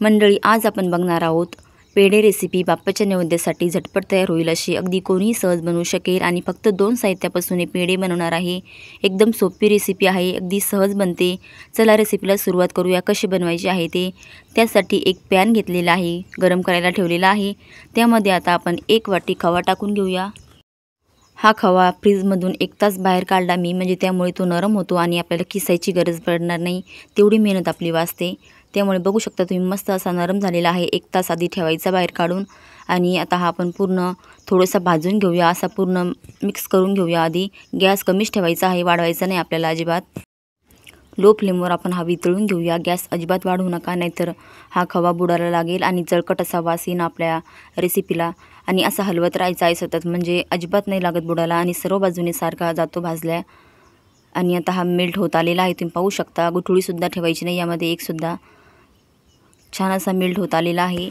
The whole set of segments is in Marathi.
मंडळी, आज आपण बघणार आहोत पेढे रेसिपी बाप्पाच्या नैवेद्यासाठी झटपट तयार होईल अशी, अगदी कोणीही सहज बनवू शकेल आणि फक्त 2 साहित्यापासून हे पेढे बनवणार आहे। एकदम सोपी रेसिपी आहे, अगदी सहज बनते। चला रेसिपीला सुरुवात करूया। कशी बनवायची आहे ते। त्यासाठी एक पॅन घेतलेला आहे, गरम करायला ठेवलेला आहे। त्यामध्ये आता आपण 1 वाटी खवा टाकून घेऊया। हा खवा फ्रीजमधून 1 तास बाहेर काढला मी, म्हणजे त्यामुळे तो नरम होतो आणि आपल्याला किसायची गरज पडणार नाही, तेवढी मेहनत आपली वाचते। त्यामुळे बघू शकता तुम्ही मस्त असा नरम झालेला आहे। 1 तास आधी ठेवायचा बाहेर काढून। आणि आता हा आपण पूर्ण थोडासा भाजून घेऊया, असा पूर्ण मिक्स करून घेऊया। आधी गॅस कमीच ठेवायचा आहे, वाढवायचा नाही आपल्याला अजिबात। लो फ्लेमवर आपण हा वितळून घेऊया, गॅस अजिबात वाढवू नका, नाहीतर हा खवा बुडायला लागेल आणि जळकट असा वास येईल आपल्या रेसिपीला। आणि असा हलवत राहायचा आहे सतत, म्हणजे अजिबात नाही लागत बुडाला आणि सर्व बाजूने सारखा जातो भाजल्या। आणि आता हा मेल्ट होत आलेला आहे, तुम्ही पाहू शकता। गुठळीसुद्धा ठेवायची नाही यामध्ये एकसुद्धा, छान असा मेल्ट होत आलेला आहे।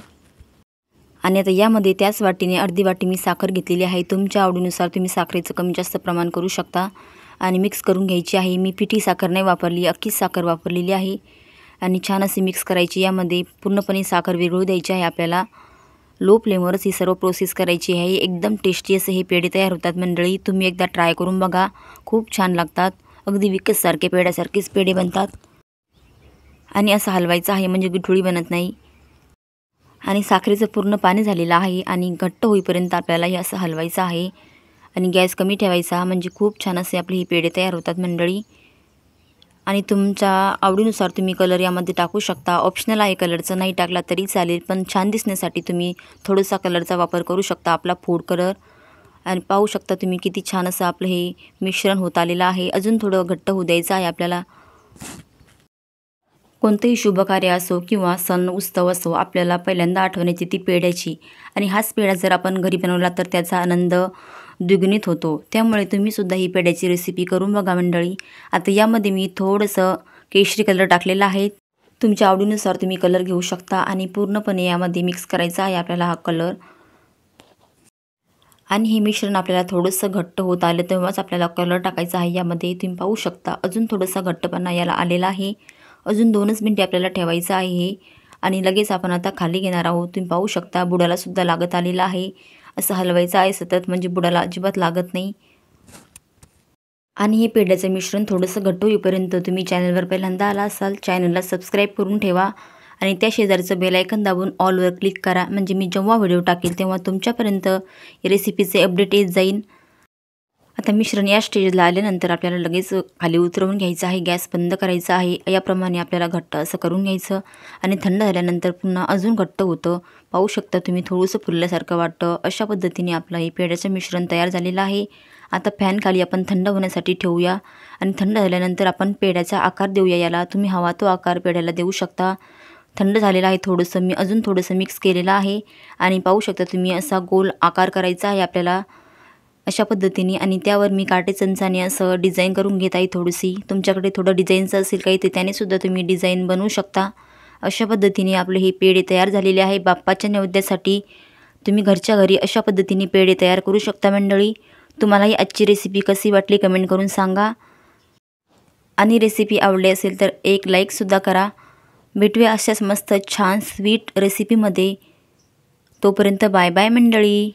आणि आता यामध्ये त्याच वाटीने अर्धी वाटी मी साखर घेतलेली आहे। तुमच्या आवडीनुसार तुम्ही साखरेचं कमी जास्त प्रमाण करू शकता। आणि मिक्स करून घ्यायची आहे। मी पिठी साखर नाही वापरली, अख्खीच साखर वापरलेली आहे। आणि छान अशी मिक्स करायची, यामध्ये पूर्णपणे साखर विरघळू द्यायची आहे आपल्याला। लो फ्लेमवरच ही सर्व प्रोसेस करायची आहे। एकदम टेस्टी असे हे पेढे तयार होतात मंडळी, तुम्ही एकदा ट्राय करून बघा, खूप छान लागतात। अगदी विकतसारखे पेढ्यासारखेच पेढे बनतात। आणि असं हलवायचं आहे, म्हणजे गुठळी बनत नाही। आणि साखरेचं पूर्ण पाणी झालेलं आहे आणि घट्ट होईपर्यंत आपल्याला हे असं हलवायचं आहे। आणि गॅस कमी ठेवायचा, म्हणजे खूप छान असे आपले ही पेढे तयार होतात मंडळी। आणि तुमच्या आवडीनुसार तुम्ही कलर यामध्ये टाकू शकता, ऑप्शनल आहे, कलरचं नाही टाकला तरी चालेल, पण छान दिसण्यासाठी तुम्ही थोडासा कलरचा वापर करू शकता, आपला फूड कलर। आणि पाहू शकता तुम्ही किती छान असं आपलं हे मिश्रण होत आलेलं आहे। अजून थोडं घट्ट होऊ द्यायचं आहे आपल्याला। कोणतेही शुभ कार्य असो किंवा सण उत्सव असो, आपल्याला पहिल्यांदा आठवण येते ती पेढ्याची। आणि हाच पेढा जर आपण घरी बनवला तर त्याचा आनंद द्विगुणित होतो। त्यामुळे तुम्ही सुद्धा ही पेढ्याची रेसिपी करून बघा मंडळी। आता यामध्ये मी थोडंसं केशरी कलर टाकलेला आहे, तुमच्या आवडीनुसार तुम्ही कलर घेऊ शकता। आणि पूर्णपणे यामध्ये मिक्स करायचा आहे आपल्याला हा कलर। आणि हे मिश्रण आपल्याला थोडंसं घट्ट होत आलं तेव्हाच आपल्याला कलर टाकायचा आहे यामध्ये, तुम्ही पाहू शकता। अजून थोडासा घट्टपणा याला आलेला आहे, अजून 2च मिनिटे आपल्याला ठेवायचं आहे हे। आणि लगेच आपण आता खाली घेणार आहोत, तुम्ही पाहू शकता। बुडाला सुद्धा लागत आलेला आहे, असं हलवायचं आहे सतत, म्हणजे बुडाला अजिबात लागत नाही। आणि हे पेढ्याचं मिश्रण थोडंसं घट्ट होईपर्यंत तुम्ही चॅनलवर पहिल्यांदा आला असाल, चॅनलला सबस्क्राईब करून ठेवा। आणि त्या शेजारचं बेल आयकन दाबून ऑलवर क्लिक करा, म्हणजे मी जेव्हा व्हिडिओ टाकेल तेव्हा तुमच्यापर्यंत रेसिपीचे अपडेट येत जाईल। आता मिश्रण या स्टेजला आल्यानंतर आपल्याला लगेच खाली उतरवून घ्यायचं आहे, गॅस बंद करायचा आहे। याप्रमाणे आपल्याला घट्ट असं करून घ्यायचं। आणि थंड झाल्यानंतर पुन्हा अजून घट्ट होतं, पाहू शकता तुम्ही, थोडंसं फुलल्यासारखं वाटतं। अशा पद्धतीने आपलं हे पेढ्याचं मिश्रण तयार झालेलं आहे। आता फॅन खाली आपण थंड होण्यासाठी ठेवूया। आणि थंड झाल्यानंतर आपण पेढ्याचा आकार देऊया याला, तुम्ही हवा तो आकार पेढ्याला देऊ शकता। थंड झालेलं आहे थोडंसं, मी अजून थोडंसं मिक्स केलेलं आहे। आणि पाहू शकता तुम्ही, असा गोल आकार करायचा आहे आपल्याला अशा पद्धतीने। आणि त्यावर मी काटे चमचाने असं डिझाईन करून घेत आहे थोडीशी। तुमच्याकडे थोडं डिझाईनचं असेल काही तर त्याने सुद्धा तुम्ही डिझाईन बनवू शकता। अशा पद्धतीने आपले हे पेढे तयार झालेले आहे बाप्पाच्या नैवेद्यासाठी। तुम्ही घरच्या घरी अशा पद्धतीने पेढे तयार करू शकता मंडळी। तुम्हाला ही आजची रेसिपी कशी वाटली कमेंट करून सांगा। आणि रेसिपी आवडली असेल तर एक लाईकसुद्धा करा। भेटूया अशाच मस्त छान स्वीट रेसिपीमध्ये, तोपर्यंत बाय बाय मंडळी।